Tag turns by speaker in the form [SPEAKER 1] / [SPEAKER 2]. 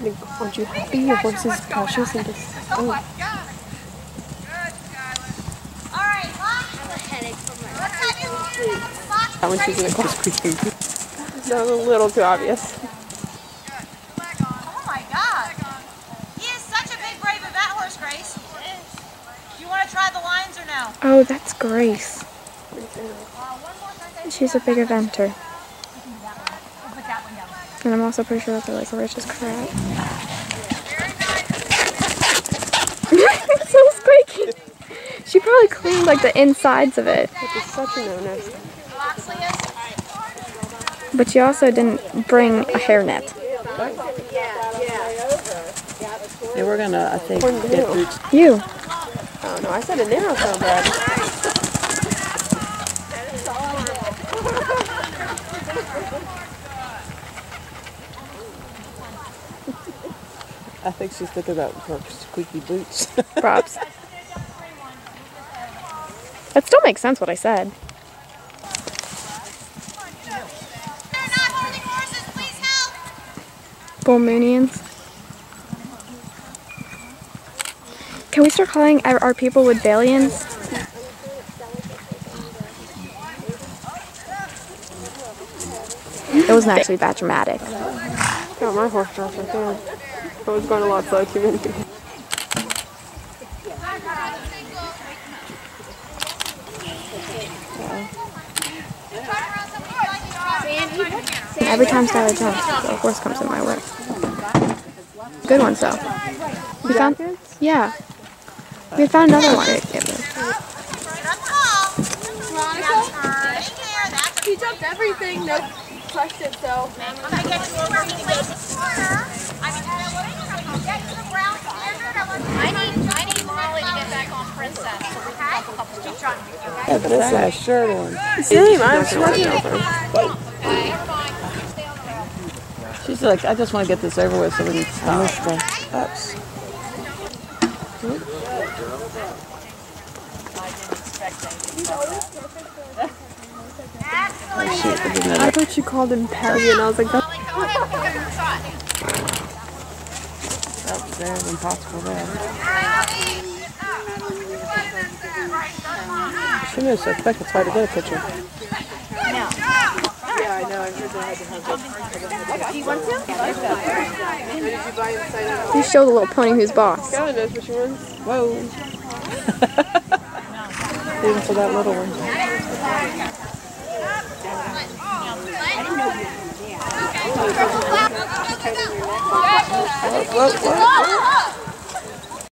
[SPEAKER 1] Like, aren't you happy? Your horse is precious and just... Oh. That one she's gonna close squeaking. That was a little too obvious.
[SPEAKER 2] Oh my God! He is such a big, brave of that horse, Grace. Do you want to try the lines or no?
[SPEAKER 3] Oh, that's Grace. She's a big eventer. And I'm also pretty sure that they're like rich as crap. It's so squeaky. She probably cleaned like the insides of it.
[SPEAKER 1] Which is such a no-no.
[SPEAKER 3] But she also didn't bring a hairnet.
[SPEAKER 4] Yeah, we're gonna, I think, get roots.
[SPEAKER 3] You.
[SPEAKER 1] Oh no, I said a narrow thoroughbred.
[SPEAKER 4] I think she's thinking about her squeaky boots.
[SPEAKER 3] Props. That still makes sense what I said. Bull Moonians. Can we start calling our people with Balians? It wasn't actually that dramatic.
[SPEAKER 1] Got my horse dropped right there. I was going a lot slow, too many people.
[SPEAKER 3] Every time Skylar jumps, the horse comes in my way. Good ones though. We found? Yeah. We found another one.
[SPEAKER 1] He jumped everything, no question, so.
[SPEAKER 2] I need Molly to get back on Princess. So we can have a couple keep trying.
[SPEAKER 4] Yeah, but this has shirt on.
[SPEAKER 1] Same, I'm sweating.
[SPEAKER 4] She's like, I just want to get this over with so we can stop. Oops.
[SPEAKER 1] I thought you called him Patty, and I was like, that's...
[SPEAKER 4] That's very impossible there. She moves so quick, it's hard to get a picture.
[SPEAKER 1] Yeah, I know. I heard they had to have. Do you want to? I like that. Did you buy inside?
[SPEAKER 3] You show the little pony who's boss.
[SPEAKER 1] Skylar knows what she wants.
[SPEAKER 4] Whoa. Even for that little one. Whoa, whoa, whoa.